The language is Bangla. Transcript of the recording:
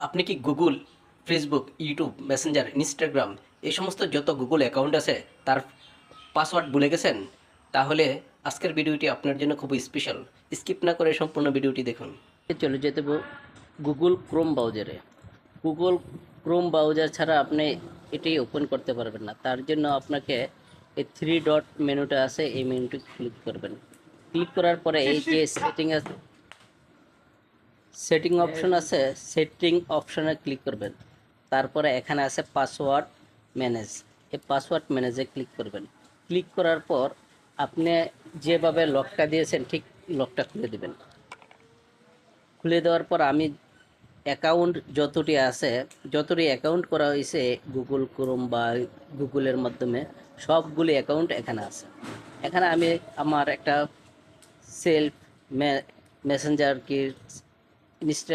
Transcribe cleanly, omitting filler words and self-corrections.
আপনি কি Google, Facebook, YouTube, Messenger, Instagram এই সমস্ত যত গুগল অ্যাকাউন্ট আছে তার পাসওয়ার্ড ভুলে গেছেন? তাহলে আজকের ভিডিওটি আপনার জন্য খুবই স্পেশাল। স্কিপ না করে সম্পূর্ণ ভিডিওটি দেখুন। চলে যেতে গুগল ক্রোম ব্রাউজারে। গুগল ক্রোম ব্রাউজার ছাড়া আপনি এটি ওপেন করতে পারবেন না। তার জন্য আপনাকে এই থ্রি ডট মেনুটা আছে, এই মেনুটি ক্লিক করবেন। ক্লিক করার পরে এই যে সেটিং অপশন আছে, সেটিং অপশনে ক্লিক করবেন। তারপরে এখানে আছে পাসওয়ার্ড ম্যানেজ, এই পাসওয়ার্ড ম্যানেজে ক্লিক করবেন। ক্লিক করার পর আপনি যেভাবে লকটা দিয়েছেন ঠিক লকটা খুলে দেবেন। খুলে দেওয়ার পর আমি অ্যাকাউন্ট যতটি অ্যাকাউন্ট করা হয়েছে গুগল ক্রোম বা গুগলের মাধ্যমে, সবগুলি অ্যাকাউন্ট এখানে আছে। এখানে আমি আমার একটা সেলফ মেসেঞ্জার কি ইনস্টা